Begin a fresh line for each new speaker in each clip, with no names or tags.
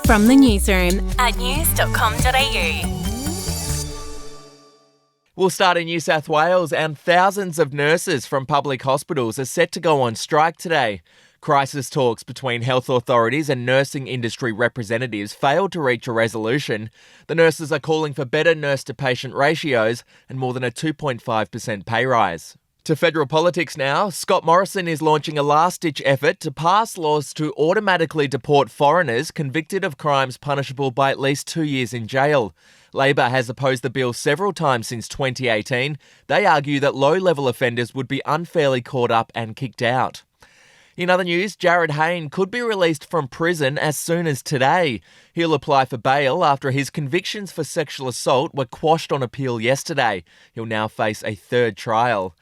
From the newsroom at news.com.au.
We'll start in New South Wales, and thousands of nurses from public hospitals are set to go on strike today. Crisis talks between health authorities and nursing industry representatives failed to reach a resolution. The nurses are calling for better nurse-to-patient ratios and more than a 2.5% pay rise. To federal politics now, Scott Morrison is launching a last-ditch effort to pass laws to automatically deport foreigners convicted of crimes punishable by at least 2 years in jail. Labor has opposed the bill several times since 2018. They argue that low-level offenders would be unfairly caught up and kicked out. In other news, Jarryd Hayne could be released from prison as soon as today. He'll apply for bail after his convictions for sexual assault were quashed on appeal yesterday. He'll now face a third trial.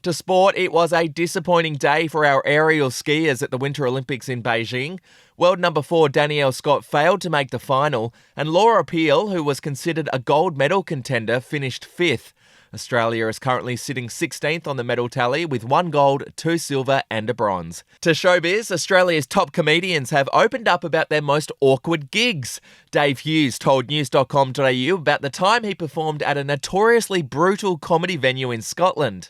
To sport, it was a disappointing day for our aerial skiers at the Winter Olympics in Beijing. World number 4 Danielle Scott failed to make the final, and Laura Peel, who was considered a gold medal contender, finished 5th. Australia is currently sitting 16th on the medal tally with 1 gold, 2 silver and a bronze. To showbiz, Australia's top comedians have opened up about their most awkward gigs. Dave Hughes told news.com.au about the time he performed at a notoriously brutal comedy venue in Scotland.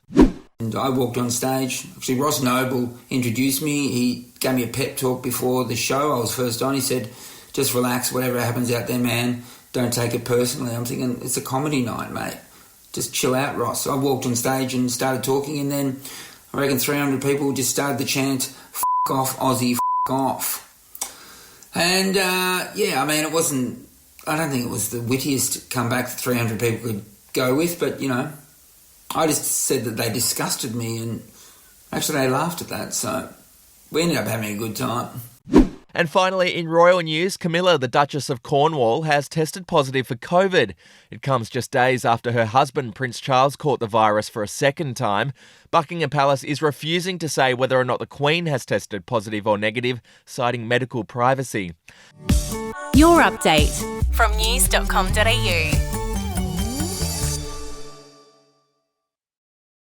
And I walked on stage. Actually, Ross Noble introduced me. He gave me a pep talk before the show. I was first on. He said, just relax, whatever happens out there, man. Don't take it personally. I'm thinking, it's a comedy night, mate. Just chill out, Ross. I walked on stage and started talking, and then I reckon 300 people just started the chant, "F*** off, Aussie, f*** off." And, it wasn't... I don't think it was the wittiest comeback that 300 people could go with, but, I just said that they disgusted me, and actually they laughed at that, so we ended up having a good time.
And finally, in royal news, Camilla, the Duchess of Cornwall, has tested positive for COVID. It comes just days after her husband, Prince Charles, caught the virus for a second time. Buckingham Palace is refusing to say whether or not the Queen has tested positive or negative, citing medical privacy.
Your update from news.com.au.